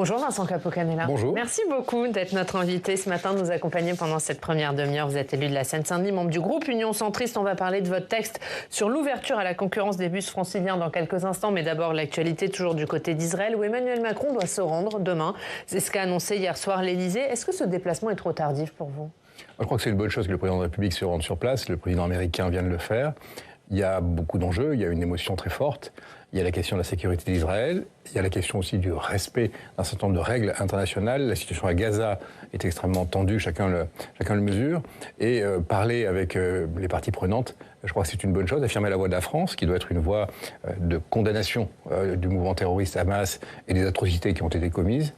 Bonjour Vincent Capo-Canellas. Bonjour. Merci beaucoup d'être notre invité ce matin, de nous accompagner pendant cette première demi-heure. Vous êtes élu de la Seine-Saint-Denis, membre du groupe Union Centriste. On va parler de votre texte sur l'ouverture à la concurrence des bus franciliens dans quelques instants. Mais d'abord, l'actualité toujours du côté d'Israël, où Emmanuel Macron doit se rendre demain. C'est ce qu'a annoncé hier soir l'Élysée. Est-ce que ce déplacement est trop tardif pour vous ? Je crois que c'est une bonne chose que le président de la République se rende sur place. Le président américain vient de le faire. Il y a beaucoup d'enjeux, il y a une émotion très forte. Il y a la question de la sécurité d'Israël, il y a la question aussi du respect d'un certain nombre de règles internationales. La situation à Gaza est extrêmement tendue, chacun le mesure. Et parler avec les parties prenantes, je crois que c'est une bonne chose. Affirmer la voix de la France, qui doit être une voix de condamnation du mouvement terroriste Hamas et des atrocités qui ont été commises,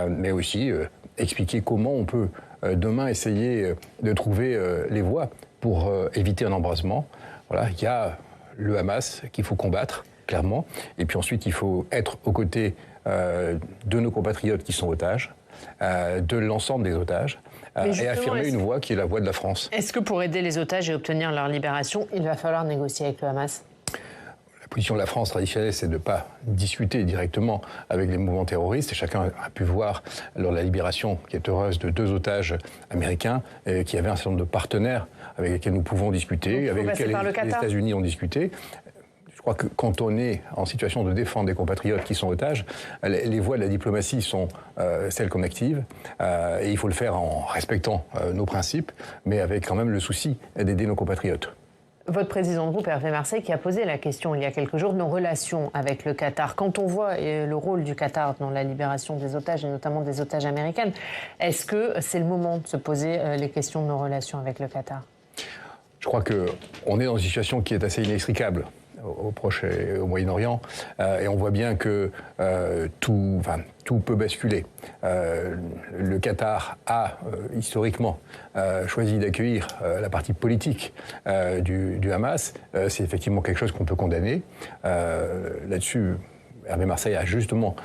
mais aussi expliquer comment on peut demain essayer de trouver les voies pour éviter un embrasement. Voilà, il y a le Hamas qu'il faut combattre, clairement. Et puis ensuite, il faut être aux côtés de nos compatriotes qui sont otages, de l'ensemble des otages, et affirmer une voix qui est la voix de la France. Est-ce que pour aider les otages et obtenir leur libération, il va falloir négocier avec le Hamas ? La position de la France traditionnelle, c'est de ne pas discuter directement avec les mouvements terroristes. Et chacun a pu voir, lors de la libération, qui est heureuse, de 2 otages américains, qui avaient un certain nombre de partenaires avec lesquels nous pouvons discuter, avec lesquels les États-Unis ont discuté. Je crois que quand on est en situation de défendre des compatriotes qui sont otages, les voies de la diplomatie sont celles qu'on active. Et il faut le faire en respectant nos principes, mais avec quand même le souci d'aider nos compatriotes. Votre président de groupe, Hervé Marseille, qui a posé la question il y a quelques jours de nos relations avec le Qatar. Quand on voit le rôle du Qatar dans la libération des otages, et notamment des otages américaines, est-ce que c'est le moment de se poser les questions de nos relations avec le Qatar ? Je crois qu'on est dans une situation qui est assez inextricable au Proche et au Moyen-Orient, et on voit bien que tout peut basculer. Le Qatar a historiquement choisi d'accueillir la partie politique du Hamas. C'est effectivement quelque chose qu'on peut condamner. Là-dessus, Hervé Marseille a justement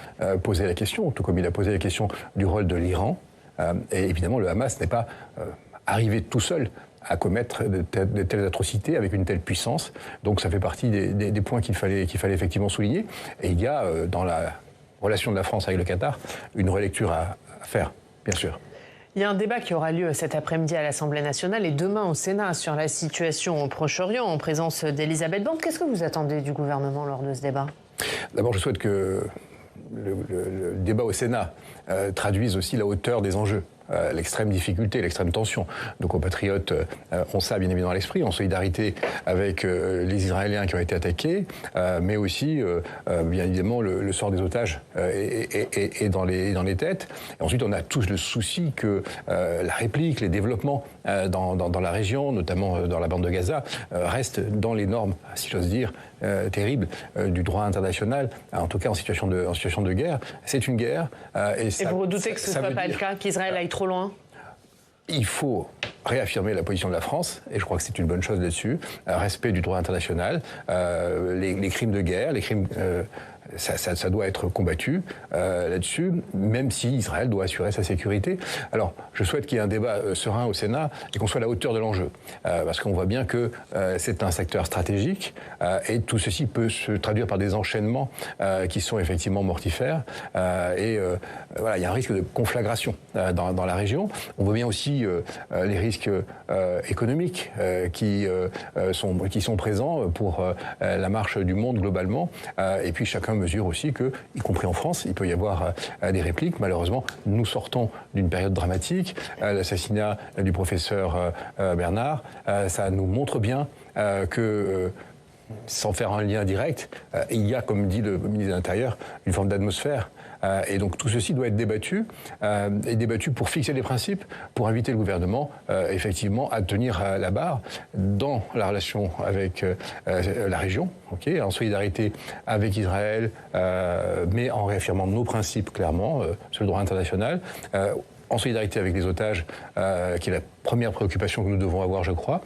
posé la question, tout comme il a posé la question du rôle de l'Iran. Et évidemment, le Hamas n'est pas arrivé tout seul à commettre de telles atrocités avec une telle puissance. Donc ça fait partie des points qu'il fallait effectivement souligner. Et il y a, dans la relation de la France avec le Qatar, une relecture à faire, bien sûr. Il y a un débat qui aura lieu cet après-midi à l'Assemblée nationale et demain au Sénat sur la situation au Proche-Orient, en présence d'Elisabeth Borne. Qu'est-ce que vous attendez du gouvernement lors de ce débat ? D'abord, je souhaite que le débat au Sénat traduise aussi la hauteur des enjeux. L'extrême difficulté, l'extrême tension. Nos compatriotes ont ça bien évidemment à l'esprit, en solidarité avec les Israéliens qui ont été attaqués, mais aussi, bien évidemment, le sort des otages est dans les têtes. Et ensuite, on a tous le souci que la réplique, les développements dans la région, notamment dans la bande de Gaza, restent dans les normes, si j'ose dire, terribles du droit international, en tout cas en situation de guerre. C'est une guerre. Et vous redoutez que ce ne soit pas le cas, qu'Israël aille trop loin ? Il faut réaffirmer la position de la France, et je crois que c'est une bonne chose là-dessus, respect du droit international, les crimes de guerre, les crimes... Ça doit être combattu là-dessus, même si Israël doit assurer sa sécurité. Alors, je souhaite qu'il y ait un débat serein au Sénat et qu'on soit à la hauteur de l'enjeu. Parce qu'on voit bien que c'est un secteur stratégique et tout ceci peut se traduire par des enchaînements qui sont effectivement mortifères. Voilà, il y a un risque de conflagration dans la région. On voit bien aussi les risques économiques qui sont présents pour la marche du monde globalement. Et puis chacun mesure aussi que, y compris en France, il peut y avoir des répliques. Malheureusement, nous sortons d'une période dramatique. L'assassinat du professeur Bernard, ça nous montre bien que, sans faire un lien direct, il y a, comme dit le ministre de l'Intérieur, une forme d'atmosphère. Et donc tout ceci doit être débattu, et débattu pour fixer des principes, pour inviter le gouvernement effectivement à tenir la barre dans la relation avec la région, en solidarité avec Israël, mais en réaffirmant nos principes clairement sur le droit international, en solidarité avec les otages, qui est la première préoccupation que nous devons avoir, je crois,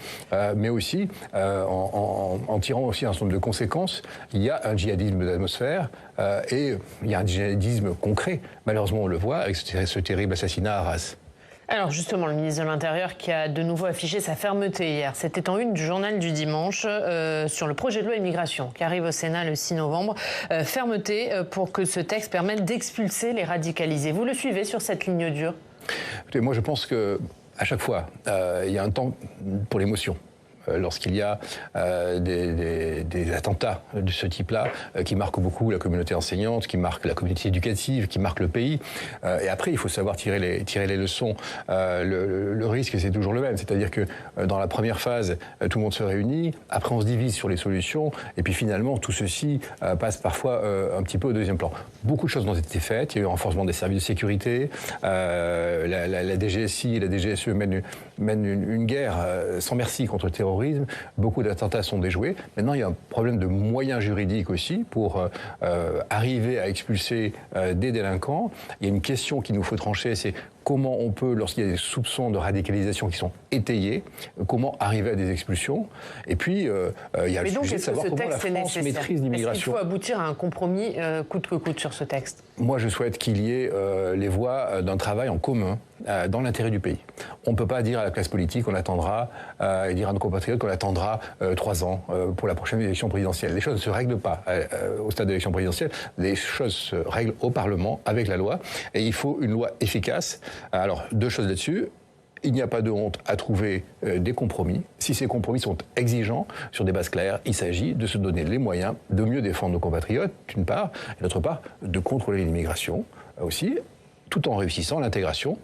mais aussi en tirant aussi un certain nombre de conséquences. Il y a un djihadisme d'atmosphère et il y a un djihadisme concret. Malheureusement, on le voit avec ce terrible assassinat à Arras. Alors justement, le ministre de l'Intérieur qui a de nouveau affiché sa fermeté hier, c'était en une du journal du dimanche sur le projet de loi immigration qui arrive au Sénat le 6 novembre. Fermeté pour que ce texte permette d'expulser les radicalisés. Vous le suivez sur cette ligne dure? Écoutez, moi je pense qu'à chaque fois, il y a un temps pour l'émotion. Lorsqu'il y a des attentats de ce type-là qui marquent beaucoup la communauté enseignante, qui marquent la communauté éducative, qui marquent le pays. Et après, il faut savoir tirer les leçons. Le risque, c'est toujours le même. C'est-à-dire que dans la première phase, tout le monde se réunit. Après, on se divise sur les solutions. Et puis finalement, tout ceci passe parfois un petit peu au deuxième plan. Beaucoup de choses ont été faites. Il y a eu un renforcement des services de sécurité. La DGSI et la DGSE mènent une guerre sans merci contre le terrorisme. Beaucoup d'attentats sont déjoués. Maintenant, il y a un problème de moyens juridiques aussi pour arriver à expulser des délinquants. Il y a une question qu'il nous faut trancher, c'est comment on peut, lorsqu'il y a des soupçons de radicalisation qui sont étayés, comment arriver à des expulsions. Et puis, il y a le sujet de savoir comment la France maîtrise l'immigration. Est-ce qu'il faut aboutir à un compromis coûte que coûte sur ce texte? Moi, je souhaite qu'il y ait les voies d'un travail en commun dans l'intérêt du pays. On ne peut pas dire à la classe politique qu'on attendra, et dire à nos compatriotes qu'on attendra 3 ans pour la prochaine élection présidentielle. Les choses ne se règlent pas au stade de l'élection présidentielle. Les choses se règlent au Parlement, avec la loi. Et il faut une loi efficace. Alors, 2 choses là-dessus. Il n'y a pas de honte à trouver des compromis. Si ces compromis sont exigeants, sur des bases claires, il s'agit de se donner les moyens de mieux défendre nos compatriotes, d'une part, et d'autre part, de contrôler l'immigration aussi, tout en réussissant l'intégration.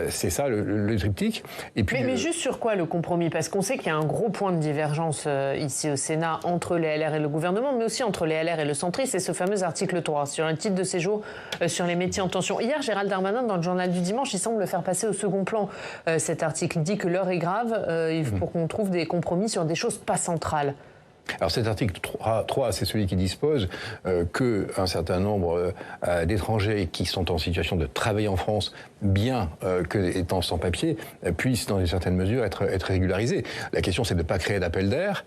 C'est ça le triptyque. Et puis, mais juste sur quoi le compromis? Parce qu'on sait qu'il y a un gros point de divergence ici au Sénat entre les LR et le gouvernement, mais aussi entre les LR et le centriste, c'est ce fameux article 3 sur un titre de séjour sur les métiers en tension. Hier, Gérald Darmanin, dans le journal du dimanche, il semble le faire passer au second plan. Cet article dit que l'heure est grave pour qu'on trouve des compromis sur des choses pas centrales. Alors cet article 3, c'est celui qui dispose qu'un certain nombre d'étrangers qui sont en situation de travailler en France, bien qu'étant sans papier, puissent dans une certaine mesure être régularisés. La question, c'est de ne pas créer d'appel d'air.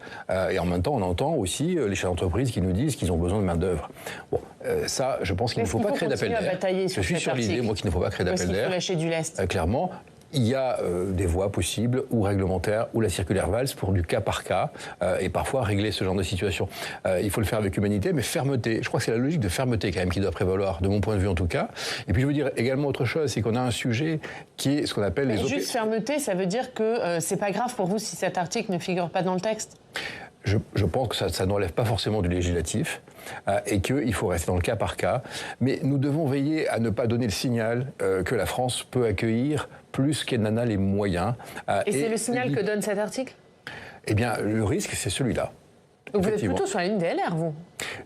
Et en même temps, on entend aussi les chefs d'entreprise qui nous disent qu'ils ont besoin de main-d'œuvre. Bon, ça, je pense qu'il ne faut pas créer d'appel d'air. Je suis sur l'idée, moi, qu'il ne faut pas créer d'appel d'air. Il faut lâcher du lest. Clairement. Il y a des voies possibles, ou réglementaires, ou la circulaire Valls pour du cas par cas, et parfois régler ce genre de situation. Il faut le faire avec humanité, mais fermeté. Je crois que c'est la logique de fermeté quand même qui doit prévaloir, de mon point de vue en tout cas. Et puis je veux dire également autre chose, c'est qu'on a un sujet qui est ce qu'on appelle juste fermeté, ça veut dire que c'est pas grave pour vous si cet article ne figure pas dans le texte? Je pense que ça ne relève pas forcément du législatif et qu'il faut rester dans le cas par cas. Mais nous devons veiller à ne pas donner le signal que la France peut accueillir plus qu'elle n'en a les moyens. Et c'est le signal que donne cet article? Eh bien, le risque, c'est celui-là. Donc vous êtes plutôt sur la ligne des LR, vous?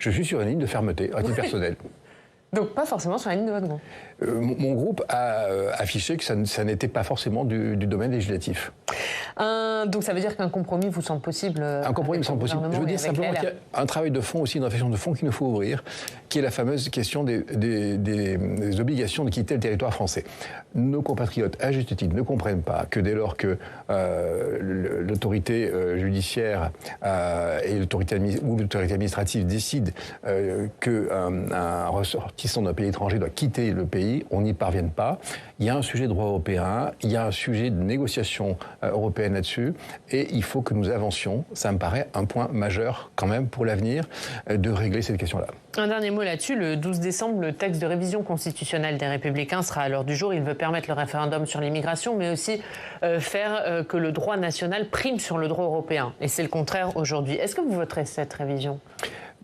Je suis sur une ligne de fermeté, à titre personnel. Donc pas forcément sur la ligne de votre groupe? Mon groupe a affiché que ça n'était pas forcément du domaine législatif. Donc ça veut dire qu'un compromis vous semble possible? Un compromis me semble possible. Je veux dire simplement qu'il y a un travail de fond aussi, une réflexion de fond qu'il nous faut ouvrir, qui est la fameuse question des obligations de quitter le territoire français. Nos compatriotes, à juste titre, ne comprennent pas que dès lors que l'autorité judiciaire et l'autorité administrative décident qu'un ressortissant d'un pays étranger doit quitter le pays, on n'y parvienne pas. Il y a un sujet de droit européen, il y a un sujet de négociation européenne là-dessus, et il faut que nous avancions. Ça me paraît un point majeur quand même pour l'avenir de régler cette question-là. Un dernier mot là-dessus. Le 12 décembre, le texte de révision constitutionnelle des Républicains sera à l'ordre du jour. Il veut permettre le référendum sur l'immigration, mais aussi faire que le droit national prime sur le droit européen. Et c'est le contraire aujourd'hui. Est-ce que vous voterez cette révision ?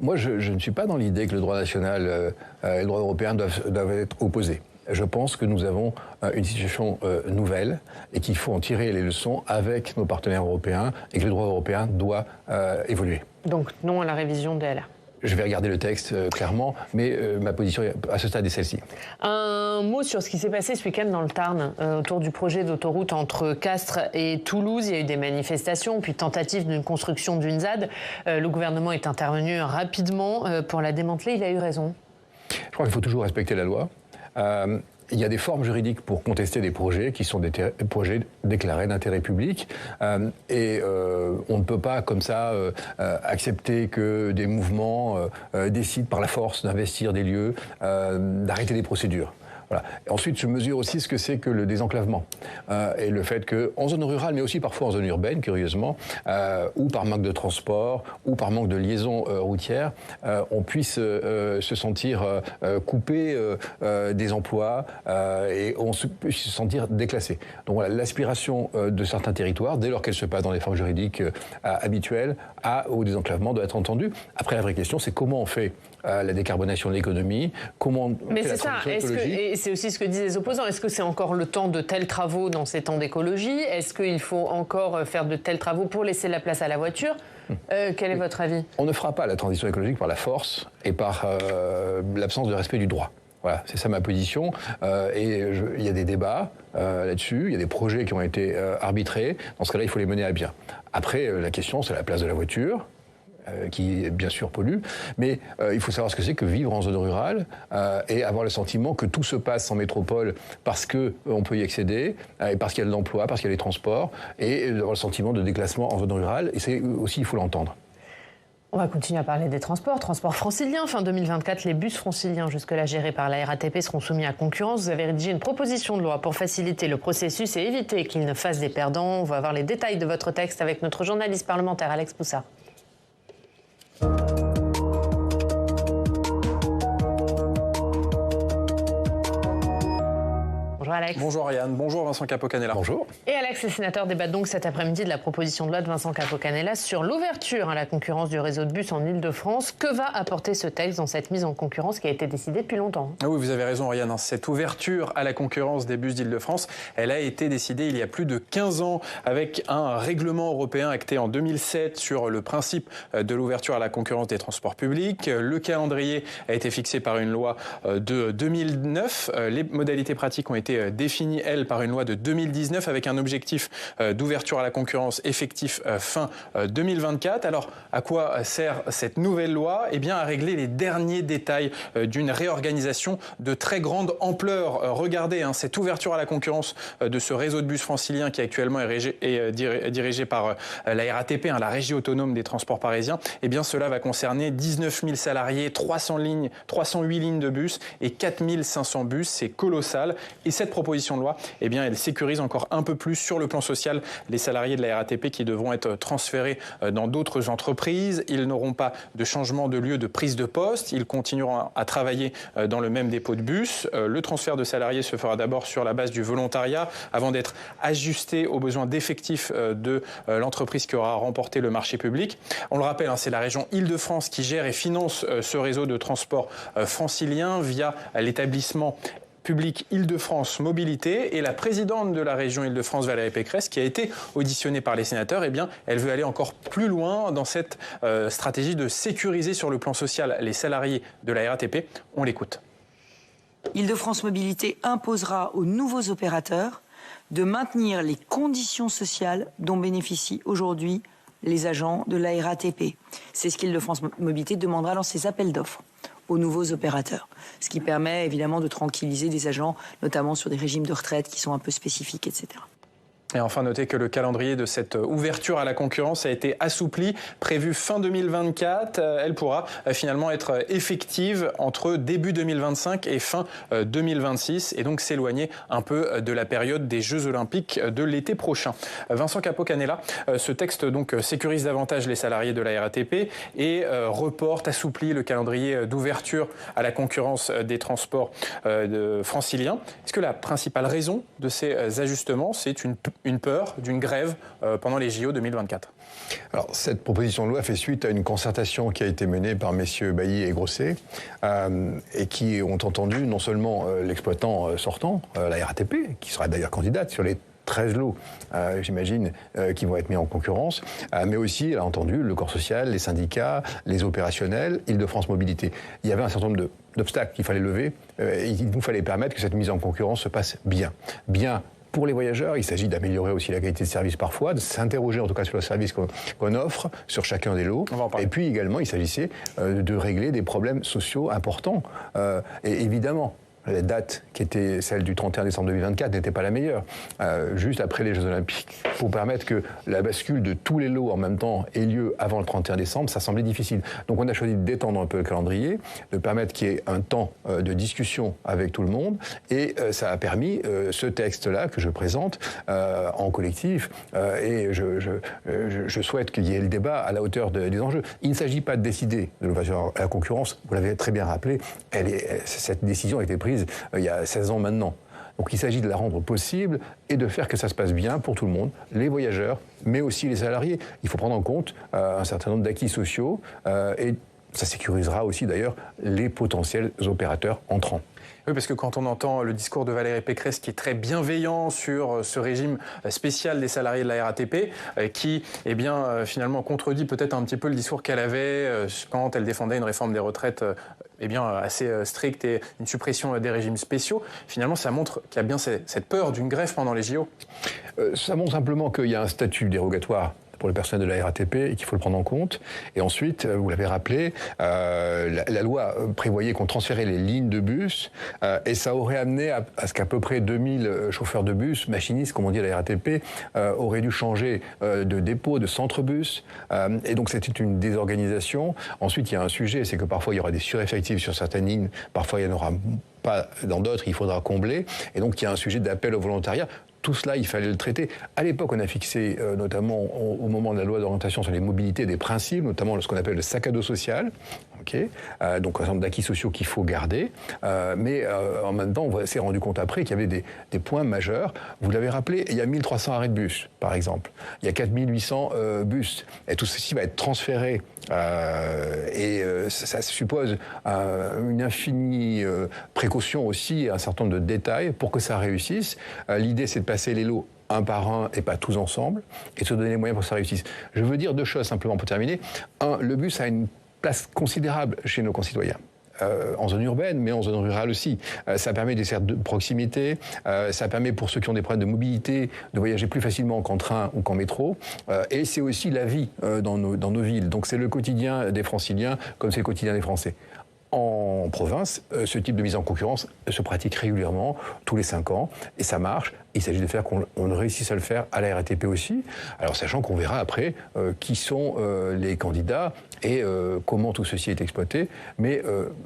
Moi, je ne suis pas dans l'idée que le droit national et le droit européen doivent être opposés. Je pense que nous avons une situation nouvelle et qu'il faut en tirer les leçons avec nos partenaires européens et que le droit européen doit évoluer. Donc non à la révision des LR. Je vais regarder le texte clairement, mais ma position à ce stade est celle-ci. Un mot sur ce qui s'est passé ce week-end dans le Tarn, autour du projet d'autoroute entre Castres et Toulouse. Il y a eu des manifestations, puis tentative d'une construction d'une ZAD. Le gouvernement est intervenu rapidement pour la démanteler. Il a eu raison. Je crois qu'il faut toujours respecter la loi. Il y a des formes juridiques pour contester des projets qui sont des projets déclarés d'intérêt public et on ne peut pas comme ça accepter que des mouvements décident par la force d'investir des lieux, d'arrêter des procédures. Voilà. Et ensuite, je mesure aussi ce que c'est que le désenclavement et le fait qu'en zone rurale, mais aussi parfois en zone urbaine, curieusement, ou par manque de transport, ou par manque de liaison routière, on puisse se sentir coupé des emplois et on puisse se sentir déclassé. Donc voilà, l'aspiration de certains territoires, dès lors qu'elle se passe dans les formes juridiques habituelles, au désenclavement doit être entendue. Après, la vraie question, c'est comment on fait la décarbonation de l'économie, comment on fait la transition écologique. Et c'est aussi ce que disent les opposants. Est-ce que c'est encore le temps de tels travaux dans ces temps d'écologie? Est-ce qu'il faut encore faire de tels travaux pour laisser la place à la voiture? Quel est votre avis? On ne fera pas la transition écologique par la force et par l'absence de respect du droit. Voilà, c'est ça ma position. Il y a des débats là-dessus, il y a des projets qui ont été arbitrés. Dans ce cas-là, il faut les mener à bien. Après, la question, c'est la place de la voiture, qui bien sûr pollue, mais il faut savoir ce que c'est que vivre en zone rurale et avoir le sentiment que tout se passe en métropole parce qu'on peut y accéder, et parce qu'il y a de l'emploi, parce qu'il y a les transports, et avoir le sentiment de déclassement en zone rurale, et c'est aussi, il faut l'entendre. On va continuer à parler des transports. Transports franciliens. Fin 2024, les bus franciliens, jusque-là gérés par la RATP, seront soumis à concurrence. Vous avez rédigé une proposition de loi pour faciliter le processus et éviter qu'ils ne fassent des perdants. On va voir les détails de votre texte avec notre journaliste parlementaire Alex Poussard. Bonjour Alex. Bonjour Ariane, bonjour Vincent Capo-Canellas. Bonjour. Et Alex, les sénateurs débattent donc cet après-midi de la proposition de loi de Vincent Capo-Canellas sur l'ouverture à la concurrence du réseau de bus en Ile-de-France. Que va apporter ce texte dans cette mise en concurrence qui a été décidée depuis longtemps? Oui, vous avez raison Ariane, cette ouverture à la concurrence des bus d'Ile-de-France, elle a été décidée il y a plus de 15 ans avec un règlement européen acté en 2007 sur le principe de l'ouverture à la concurrence des transports publics. Le calendrier a été fixé par une loi de 2009. Les modalités pratiques ont été définies, elles, par une loi de 2019 avec un objectif d'ouverture à la concurrence effectif fin 2024. Alors, à quoi sert cette nouvelle loi? Eh bien, à régler les derniers détails d'une réorganisation de très grande ampleur. Regardez, cette ouverture à la concurrence de ce réseau de bus francilien qui actuellement est dirigé par la RATP, la Régie autonome des transports parisiens. Eh bien, cela va concerner 19 000 salariés, 308 lignes de bus et 4 500 bus. C'est colossal. Et cette proposition de loi, eh bien, elle sécurise encore un peu plus sur le plan social les salariés de la RATP qui devront être transférés dans d'autres entreprises. Ils n'auront pas de changement de lieu de prise de poste. Ils continueront à travailler dans le même dépôt de bus. Le transfert de salariés se fera d'abord sur la base du volontariat avant d'être ajusté aux besoins d'effectifs de l'entreprise qui aura remporté le marché public. On le rappelle, c'est la région Île-de-France qui gère et finance ce réseau de transport francilien via l'établissement public Île-de-France Mobilité, et la présidente de la région Île-de-France, Valérie Pécresse, qui a été auditionnée par les sénateurs, eh bien, elle veut aller encore plus loin dans cette stratégie de sécuriser sur le plan social les salariés de la RATP. On l'écoute. Île-de-France Mobilité imposera aux nouveaux opérateurs de maintenir les conditions sociales dont bénéficient aujourd'hui les agents de la RATP. C'est ce qu'Île-de-France Mobilité demandera dans ses appels d'offres aux nouveaux opérateurs. Ce qui permet évidemment de tranquilliser des agents, notamment sur des régimes de retraite qui sont un peu spécifiques, etc. Et enfin, notez que le calendrier de cette ouverture à la concurrence a été assoupli, prévu fin 2024. Elle pourra finalement être effective entre début 2025 et fin 2026, et donc s'éloigner un peu de la période des Jeux Olympiques de l'été prochain. Vincent Capo-Canellas, ce texte donc sécurise davantage les salariés de la RATP et assouplit le calendrier d'ouverture à la concurrence des transports franciliens. Est-ce que la principale raison de ces ajustements, c'est une peur d'une grève pendant les JO 2024? Alors, cette proposition de loi fait suite à une concertation qui a été menée par messieurs Bailly et Grosset et qui ont entendu non seulement l'exploitant sortant, la RATP, qui sera d'ailleurs candidate sur les 13 lots, j'imagine, qui vont être mis en concurrence, mais aussi, elle a entendu le corps social, les syndicats, les opérationnels, Île-de-France Mobilité. Il y avait un certain nombre d'obstacles qu'il fallait lever, et il nous fallait permettre que cette mise en concurrence se passe bien. Bien pour les voyageurs, il s'agit d'améliorer aussi la qualité de service parfois, de s'interroger en tout cas sur le service qu'on offre sur chacun des lots. Et puis également, il s'agissait de régler des problèmes sociaux importants. Et évidemment, la date qui était celle du 31 décembre 2024 n'était pas la meilleure, juste après les Jeux Olympiques. Pour permettre que la bascule de tous les lots en même temps ait lieu avant le 31 décembre, ça semblait difficile. Donc on a choisi d'étendre un peu le calendrier, de permettre qu'il y ait un temps de discussion avec tout le monde, et ça a permis ce texte-là que je présente en collectif, et je souhaite qu'il y ait le débat à la hauteur des enjeux. Il ne s'agit pas de décider de l'ouverture à la concurrence, vous l'avez très bien rappelé, cette décision a été prise il y a 16 ans maintenant. Donc il s'agit de la rendre possible et de faire que ça se passe bien pour tout le monde, les voyageurs, mais aussi les salariés. Il faut prendre en compte un certain nombre d'acquis sociaux et ça sécurisera aussi d'ailleurs les potentiels opérateurs entrants. Oui, parce que quand on entend le discours de Valérie Pécresse qui est très bienveillant sur ce régime spécial des salariés de la RATP, qui finalement contredit peut-être un petit peu le discours qu'elle avait quand elle défendait une réforme des retraites assez stricte et une suppression des régimes spéciaux, finalement ça montre qu'il y a bien cette peur d'une grève pendant les JO. Ça montre simplement qu'il y a un statut dérogatoire pour le personnel de la RATP et qu'il faut le prendre en compte. Et ensuite, vous l'avez rappelé, la loi prévoyait qu'on transférait les lignes de bus et ça aurait amené à ce qu'à peu près 2000 chauffeurs de bus, machinistes, comme on dit à la RATP, auraient dû changer de dépôt, de centre-bus. Et donc c'était une désorganisation. Ensuite, il y a un sujet, c'est que parfois il y aura des sureffectifs sur certaines lignes, parfois il n'y en aura pas dans d'autres, il faudra combler. Et donc il y a un sujet d'appel au volontariat. Tout cela, il fallait le traiter. À l'époque, on a fixé, notamment au moment de la loi d'orientation sur les mobilités, des principes, notamment ce qu'on appelle le sac à dos social. Donc un certain nombre d'acquis sociaux qu'il faut garder. Mais en même temps, on s'est rendu compte après qu'il y avait des points majeurs. Vous l'avez rappelé, il y a 1300 arrêts de bus, par exemple. Il y a 4800 bus. Et tout ceci va être transféré. Ça suppose une infinie précaution aussi, un certain nombre de détails pour que ça réussisse. L'idée, c'est de passer les lots un par un et pas tous ensemble, et de se donner les moyens pour que ça réussisse. Je veux dire deux choses simplement pour terminer. Un, le bus a une place considérable chez nos concitoyens. En zone urbaine, mais en zone rurale aussi. Ça permet des desserts de proximité, ça permet pour ceux qui ont des problèmes de mobilité de voyager plus facilement qu'en train ou qu'en métro, et c'est aussi la vie dans nos villes. Donc c'est le quotidien des Franciliens comme c'est le quotidien des Français. En province, ce type de mise en concurrence se pratique régulièrement, tous les 5 ans, et ça marche. Il s'agit de faire qu'on réussisse à le faire à la RATP aussi, alors sachant qu'on verra après qui sont les candidats et comment tout ceci est exploité. Mais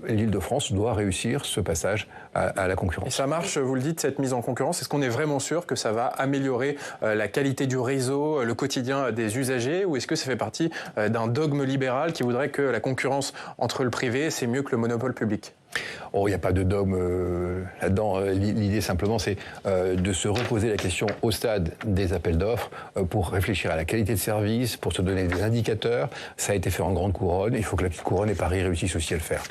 l'Île-de-France doit réussir ce passage à la concurrence. Et ça marche, vous le dites, cette mise en concurrence. Est-ce qu'on est vraiment sûr que ça va améliorer la qualité du réseau, le quotidien des usagers, ou est-ce que ça fait partie d'un dogme libéral qui voudrait que la concurrence entre le privé, c'est mieux que le monopole public ? Oh, il n'y a pas de dogme là-dedans. L'idée simplement, c'est de se reposer la question au stade des appels d'offres pour réfléchir à la qualité de service, pour se donner des indicateurs. Ça a été fait en grande couronne. Il faut que la petite couronne et Paris réussissent aussi à le faire.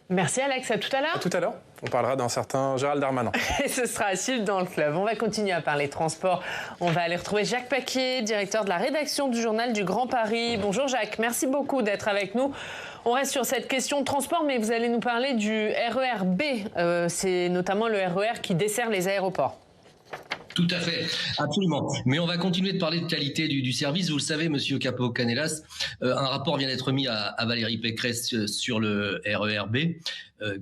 Merci Alex, à tout à l'heure. À tout à l'heure. On parlera d'un certain Gérald Darmanin. Et ce sera à suivre dans le club. On va continuer à parler transport. On va aller retrouver Jacques Paquier, directeur de la rédaction du journal du Grand Paris. Bonjour Jacques, merci beaucoup d'être avec nous. On reste sur cette question de transport, mais vous allez nous parler du RER B. C'est notamment le RER qui dessert les aéroports. Tout à fait, absolument. Mais on va continuer de parler de qualité du service. Vous le savez, Monsieur Capo-Canellas, un rapport vient d'être mis à Valérie Pécresse sur le RER B,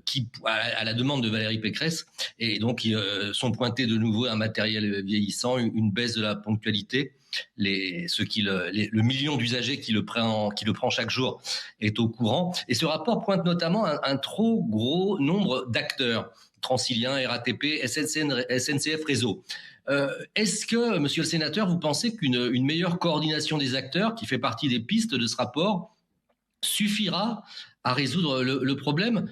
qui, à la demande de Valérie Pécresse, et donc sont pointés de nouveau un matériel vieillissant, une baisse de la ponctualité. Le million d'usagers qui le prend chaque jour est au courant. Et ce rapport pointe notamment un trop gros nombre d'acteurs, Transilien, RATP, SNCF Réseau. Est-ce que, monsieur le sénateur, vous pensez qu'une meilleure coordination des acteurs, qui fait partie des pistes de ce rapport, suffira à résoudre le problème ?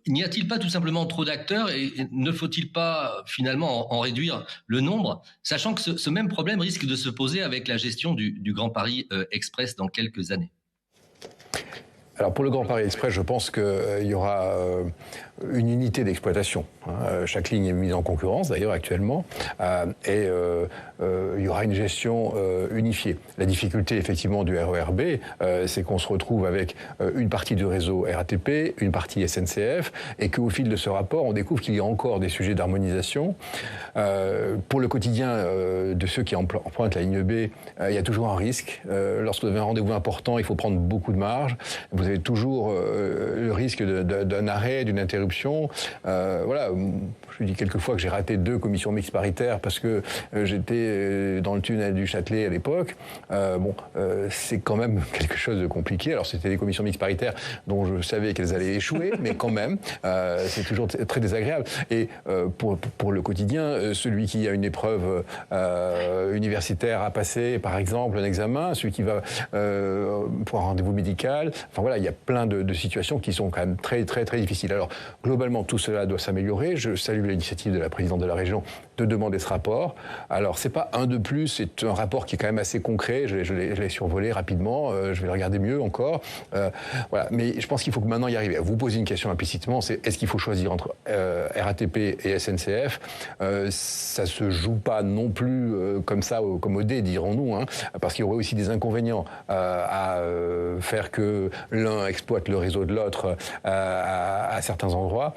N'y a-t-il pas tout simplement trop d'acteurs et ne faut-il pas finalement en réduire le nombre, sachant que ce même problème risque de se poser avec la gestion du Grand Paris Express dans quelques années ? Alors pour le Grand Paris Express, je pense qu'il y aura une unité d'exploitation. Chaque ligne est mise en concurrence d'ailleurs actuellement et il y aura une gestion unifiée. La difficulté effectivement du RER B, c'est qu'on se retrouve avec une partie du réseau RATP, une partie SNCF et qu'au fil de ce rapport, on découvre qu'il y a encore des sujets d'harmonisation. Pour le quotidien de ceux qui empruntent la ligne B, il y a toujours un risque. Lorsque vous avez un rendez-vous important, il faut prendre beaucoup de marge. Vous avez toujours le risque d'un arrêt, d'une interruption. Voilà, je dis quelquefois que j'ai raté 2 commissions mixtes paritaires parce que j'étais dans le tunnel du Châtelet à l'époque. C'est quand même quelque chose de compliqué. Alors c'était des commissions mixtes paritaires dont je savais qu'elles allaient échouer, mais quand même, c'est toujours très désagréable. Et pour le quotidien, celui qui a une épreuve universitaire à passer, par exemple, un examen, celui qui va pour un rendez-vous médical, enfin voilà, il y a plein de situations qui sont quand même très difficiles. Alors globalement, tout cela doit s'améliorer. Je salue l'initiative de la présidente de la région de demander ce rapport. Alors c'est pas un de plus, c'est un rapport qui est quand même assez concret. Je l'ai survolé rapidement. Je vais le regarder mieux encore. Voilà. Mais je pense qu'il faut que maintenant y arriver. Vous posez une question implicitement, c'est est-ce qu'il faut choisir entre RATP et SNCF? Ça se joue pas non plus comme ça, comme au dé, dirons-nous, hein, parce qu'il y aurait aussi des inconvénients à faire que l'un exploite le réseau de l'autre à certains endroits.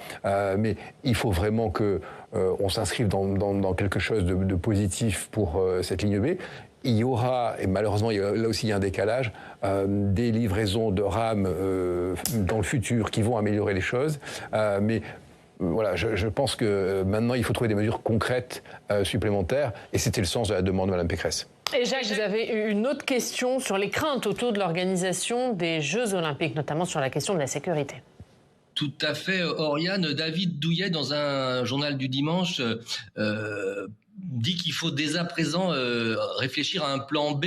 Mais il faut vraiment que on s'inscrive dans quelque chose de positif pour cette ligne B. Il y aura, et malheureusement là aussi il y a un décalage, des livraisons de rames dans le futur qui vont améliorer les choses. Mais voilà, je pense que maintenant il faut trouver des mesures concrètes supplémentaires, et c'était le sens de la demande de Mme Pécresse. Et Jacques, vous avez une autre question sur les craintes autour de l'organisation des Jeux Olympiques, notamment sur la question de la sécurité. Tout à fait, Oriane. David Douillet, dans un journal du dimanche, dit qu'il faut dès à présent réfléchir à un plan B.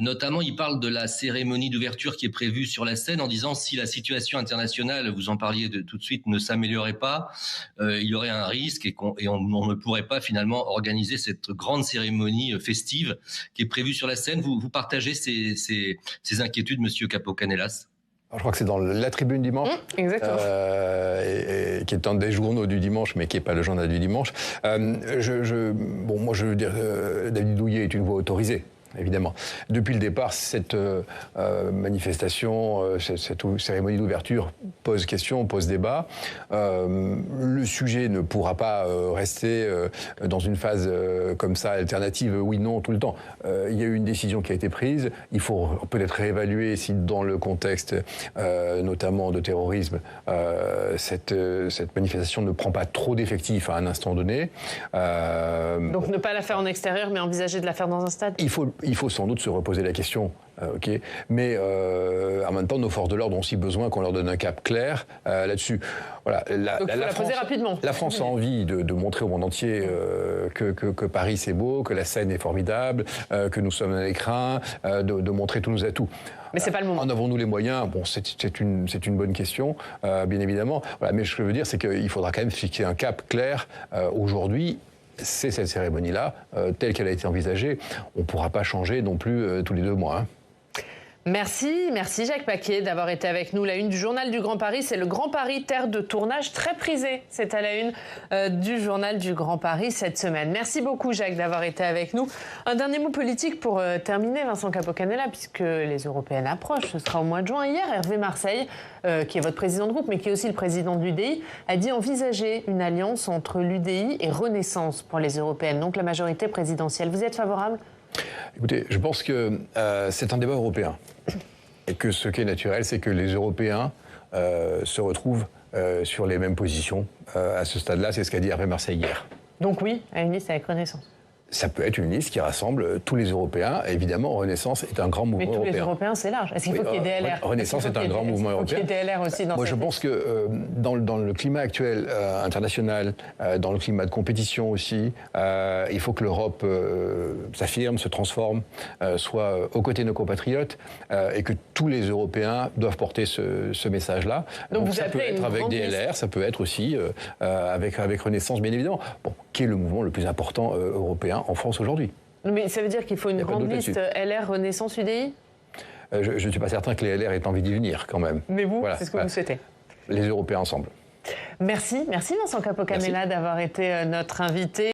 Notamment, il parle de la cérémonie d'ouverture qui est prévue sur la scène, en disant si la situation internationale, vous en parliez tout de suite, ne s'améliorait pas, il y aurait un risque et on ne pourrait pas finalement organiser cette grande cérémonie festive qui est prévue sur la scène. Vous partagez ces inquiétudes, Monsieur Capo-Canellas? Alors, je crois que c'est dans La Tribune dimanche, exactement. Qui est un des journaux du dimanche, mais qui n'est pas le journal du dimanche. Moi, je veux dire, David Douillet est une voix autorisée. Évidemment. Depuis le départ, cette manifestation, cette cérémonie d'ouverture pose question, pose débat. Le sujet ne pourra pas rester dans une phase comme ça, alternative, oui-non, tout le temps. Il y a eu une décision qui a été prise. Il faut peut-être réévaluer si dans le contexte notamment de terrorisme, cette manifestation ne prend pas trop d'effectifs à un instant donné. Donc ne pas la faire en extérieur, mais envisager de la faire dans un stade? Il faut sans doute se reposer la question, mais en même temps, nos forces de l'ordre ont aussi besoin qu'on leur donne un cap clair là-dessus. Voilà, Donc il faut la poser rapidement. La France a envie de montrer au monde entier que Paris c'est beau, que la Seine est formidable, que nous sommes un écrin, de montrer tous nos atouts. Mais c'est pas le moment. En avons-nous les moyens? Bon, c'est une bonne question, bien évidemment. Voilà, mais ce que je veux dire, c'est qu'il faudra quand même fixer un cap clair aujourd'hui. C'est cette cérémonie-là, telle qu'elle a été envisagée. On ne pourra pas changer non plus tous les 2 mois. Hein. Merci Jacques Paquier d'avoir été avec nous. La une du journal du Grand Paris, c'est le Grand Paris, terre de tournage très prisée. C'est à la une du journal du Grand Paris cette semaine. Merci beaucoup Jacques d'avoir été avec nous. Un dernier mot politique pour terminer, Vincent Capo-Canella, puisque les européennes approchent. Ce sera au mois de juin. Hier, Hervé Marseille, qui est votre président de groupe, mais qui est aussi le président de l'UDI, a dit envisager une alliance entre l'UDI et Renaissance pour les européennes, donc la majorité présidentielle. Vous êtes favorable ? Écoutez, je pense que c'est un débat européen. Et que ce qui est naturel, c'est que les Européens se retrouvent sur les mêmes positions. À ce stade-là, c'est ce qu'a dit Hervé Marseille hier. Donc oui, à une liste avec Renaissance. Ça peut être une liste qui rassemble tous les Européens. Évidemment, Renaissance est un grand mouvement européen. Mais tous les Européens, c'est large. Est-ce qu'il faut qu'il y ait des LR? Renaissance est un grand mouvement européen. Il faut qu'il y ait des LR aussi dans Moi, je pense que dans le climat actuel international, dans le climat de compétition aussi, il faut que l'Europe s'affirme, se transforme, soit aux côtés de nos compatriotes, et que tous les Européens doivent porter ce message-là. Donc ça peut être avec des LR, ça peut être aussi avec Renaissance, bien évidemment, qui est le mouvement le plus important européen en France aujourd'hui. Mais ça veut dire qu'il faut une grande liste LR, Renaissance, UDI? Je ne suis pas certain que les LR aient envie d'y venir quand même. Mais vous, c'est ce que vous souhaitez? Les Européens ensemble. Merci Vincent Capo-Canella d'avoir été notre invité.